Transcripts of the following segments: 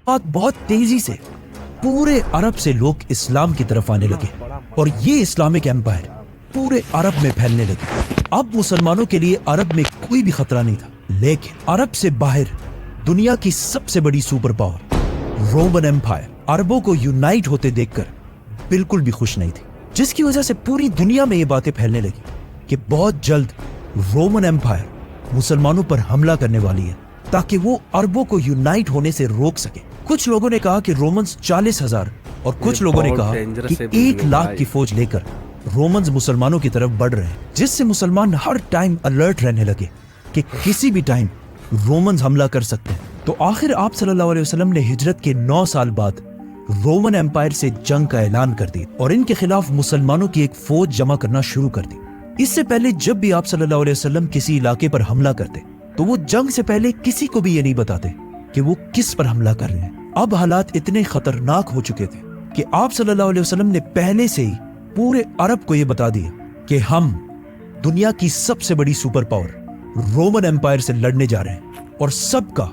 بعد बहुत तेजी से पूरे अरब से लोग इस्लाम की तरफ आने लगे और ये इस्लामिक एम्पायर पूरे अरब में फैलने लगे। अब मुसलमानों के लिए अरब में कोई भी खतरा नहीं था, लेकिन अरब से बाहर दुनिया की सबसे बड़ी सुपर पावर रोमन एम्पायर अरबों को यूनाइट होते देखकर बिल्कुल भी खुश नहीं थी, जिसकी वजह से पूरी दुनिया में ये बातें फैलने लगी कि बहुत जल्द रोमन एम्पायर मुसलमानों पर हमला करने वाली है ताकि वो अरबों को यूनाइट होने से रोक सके। कुछ लोगों ने कहा कि रोमन्स 40,000 और कुछ लोगों ने कहा कि 1 लाख की फौज लेकर रोमन्स मुसलमानों की तरफ बढ़ रहे हैं, जिससे मुसलमान हर टाइम अलर्ट रहने लगे कि किसी भी टाइम रोमन्स हमला कर सकते हैं। तो आखिर आप सल्लल्लाहु अलैहि वसल्लम ने हिजरत के 9 साल बाद रोमन एम्पायर से जंग का ऐलान कर दिया और इनके खिलाफ मुसलमानों की एक फौज जमा करना शुरू कर दी। इससे पहले जब भी आप सल्लल्लाहु अलैहि वसल्लम किसी इलाके पर हमला करते तो वो जंग से पहले किसी को भी ये नहीं बताते कि वो किस पर हमला कर रहे हैं। अब हालात इतने खतरनाक हो चुके थे कि आप सल्लल्लाहु अलैहि वसल्लम ने पहले से ही पूरे अरब को ये बता दिया कि हम दुनिया की सबसे बड़ी सुपर पावर रोमन एम्पायर से लड़ने जा रहे हैं और सबका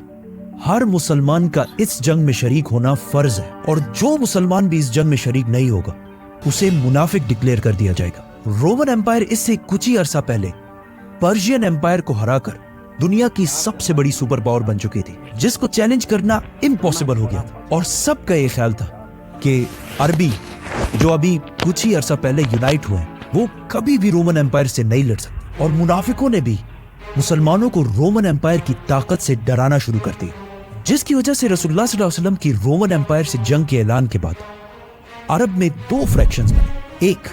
हर मुसलमान का इस जंग में शरीक होना फर्ज है और जो मुसलमान भी इस जंग में शरीक नहीं होगा उसे मुनाफिक डिक्लेयर कर दिया जाएगा। रोमन एम्पायर इससे कुछ ही अरसा पहले पर्शियन एम्पायर को हराकर दुनिया की सबसे बड़ी सुपर पावर बन चुकी थी, जिसको चैलेंज करना इम्पॉसिबल हो गया था और सबका ये ख्याल था कि अरबी जो अभी कुछ ही अरसा पहले यूनाइट हुए वो कभी भी रोमन एम्पायर से नहीं लड़ सकते। और मुनाफिकों ने भी मुसलमानों को रोमन एम्पायर की ताकत से डराना शुरू कर दिया, जिसकी वजह से रसूलुल्लाह सल्लल्लाहु अलैहि वसल्लम की रोमन एम्पायर से जंग के ऐलान के बाद अरब में 2 फ्रैक्शंस बने। एक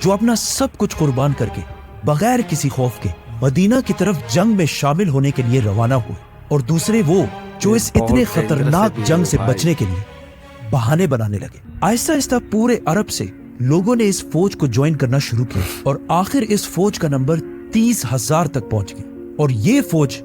जो अपना सब कुछ कुर्बान करके बगैर किसी खौफ के मदीना की तरफ जंग में शामिल होने के लिए रवाना हुए और दूसरे वो जो इस इतने खतरनाक जंग से बचने के लिए बहाने बनाने लगे। आहिस्ता आहिस्ता पूरे अरब से लोगों ने इस फौज को ज्वाइन करना शुरू किया और आखिर इस फौज का नंबर 30,000 तक पहुंच गया और ये फौज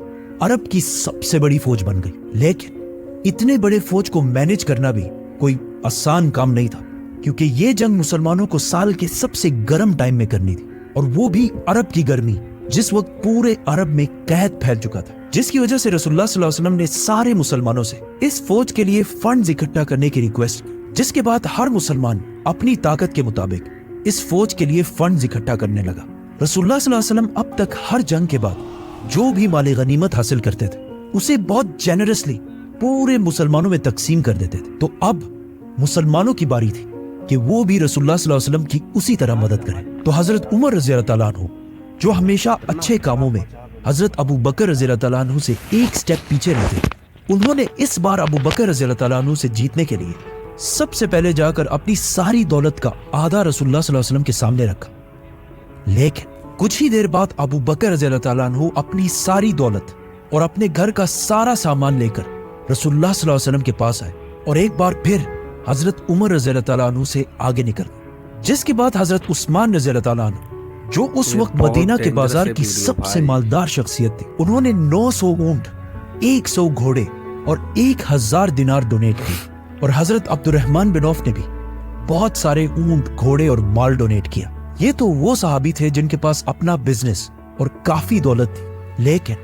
अरब की सबसे बड़ी फौज बन गई। लेकिन इतने बड़े फौज को मैनेज करना भी कोई आसान काम नहीं था, क्योंकि ये जंग मुसलमानों को साल के सबसे गर्म टाइम में करनी थी और वो भी अरब की गर्मी जिस वक्त पूरे अरब में कहत फैल चुका था, जिसकी वजह से रसूलुल्लाह सल्लल्लाहु अलैहि वसल्लम ने सारे मुसलमानों से इस फौज के लिए फंड्स इकट्ठा करने की रिक्वेस्ट की, जिसके बाद हर मुसलमान अपनी ताकत के मुताबिक इस फौज के लिए फंड्स इकट्ठा करने लगा। रसूलुल्लाह सल्लल्लाहु अलैहि वसल्लम अब तक हर जंग के बाद जो भी माले गनीमत हासिल करते थे उसे बहुत जेनरसली पूरे मुसलमानों में तकसीम कर देते थे। तो अब मुसलमानों की बारी थी कि वो भी रसूलुल्लाह सल्लल्लाहु अलैहि वसल्लम की उसी तरह मदद करें। तो हजरत उमर रज़ी अल्लाह तआला अन्हु जो हमेशा अच्छे कामों में हजरत अबू बकर रज़ी अल्लाह तआला अन्हु से एक स्टेप पीछे रहते, उन्होंने इस बार अबू बकर रज़ी अल्लाह तआला अन्हु से जीतने के लिए सबसे पहले जाकर अपनी सारी दौलत का आधा रसूलुल्लाह सल्लल्लाहु अलैहि वसल्लम के सामने रखा। लेकिन कुछ ही देर बाद अबू बकर रज़ी अल्लाह तआला अन्हु अपनी सारी दौलत और अपने घर का सारा सामान लेकर रसूलुल्लाह सल्लल्लाहु अलैहि वसल्लम के पास आए और एक बार फिर हजरत उमर रज़ी अल्लाह तआला अन्हु से आगे निकल गए, जिसके बाद हजरत उस्मान रज़ी अल्लाह तआला अन्हु जो उस वक्त मदीना के बाजार की सबसे मालदार शख्सियत थी, उन्होंने 900 ऊंट, 100 घोड़े और 1000 दिनार डोनेट किए और हजरत अब्दुर्रहमान बिन औफ ने भी बहुत सारे ऊंट, घोड़े और माल डोनेट किया। ये तो वो सहाबी थे जिनके पास अपना बिजनेस और काफी दौलत थी, लेकिन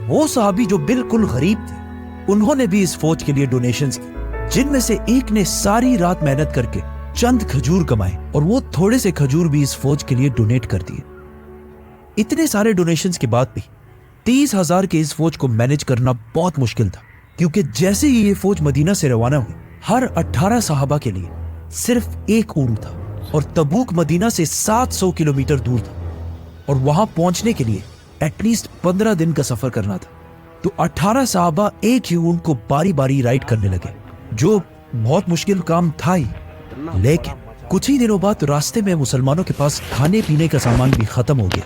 वो सहाबी जो बिल्कुल गरीब थे उन्होंने भी इस फौज के लिए डोनेशंस की, जिनमें से एक ने सारी रात मेहनत करके चंद खजूर कमाए और वो थोड़े से खजूर भी इस फौज के लिए डोनेट कर दिए। इतने सारे डोनेशंस के बाद भी 30,000 के इस फौज को मैनेज करना बहुत मुश्किल था, क्योंकि जैसे ही ये फौज मदीना से रवाना हुई हर 18 सहाबा के लिए सिर्फ एक ऊंट था और तबूक मदीना से 700 किलोमीटर दूर था और वहां पहुंचने के लिए एटलीस्ट 15 दिन का सफर करना था। तो 18 सहाबा एक ही ऊंट को बारी बारी राइड करने लगे, जो बहुत मुश्किल काम था ही। लेकिन कुछ ही दिनों बाद रास्ते में मुसलमानों के पास खाने पीने का सामान भी खत्म हो गया,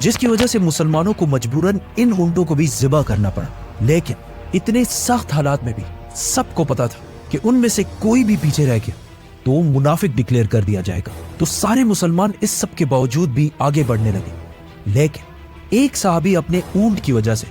जिसकी वजह से मुसलमानों को मजबूरन इन ऊंटों को भी ज़िबा करना पड़ा। लेकिन इतने सख्त हालात में भी सबको पता था कि उनमें से कोई भी पीछे रह गया तो मुनाफिक डिक्लेयर कर दिया जाएगा। तो सारे मुसलमान इस सब के बावजूद भी आगे बढ़ने लगे। लेकिन एक साहबी अपने ऊंट की वजह से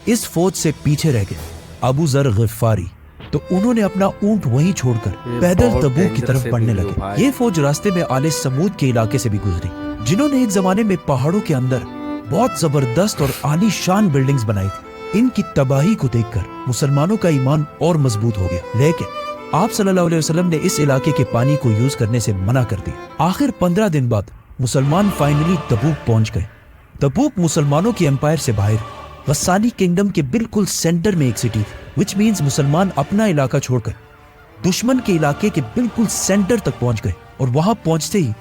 इस फौज से पीछे रह गए, अबू ज़र गिफ़ारी। तो उन्होंने अपना ऊंट वहीं छोड़कर पैदल तबूक की तरफ बढ़ने लगे। ये फौज रास्ते में आले समूद के इलाके से भी गुजरी, जिन्होंने एक जमाने में पहाड़ों के अंदर बहुत जबरदस्त और आलीशान बिल्डिंग्स बनाई थी। इनकी तबाही को देखकर मुसलमानों का ईमान और मजबूत हो गया। लेकिन آپ صلی اللہ علیہ وسلم نے اس علاقے کے پانی کو یوز کرنے سے منع کر دیا. آخر 15 دن بعد مسلمان فائنلی تبوک پہنچ گئے. تبوک مسلمانوں کی امپائر سے باہر غسانی کنگڈم کے بالکل سینٹر میں ایک سٹی تھی, وچ مینز مسلمان اپنا علاقہ چھوڑ کر دشمن کے علاقے کے بالکل سینٹر تک پہنچ گئے, اور وہاں پہنچتے ہی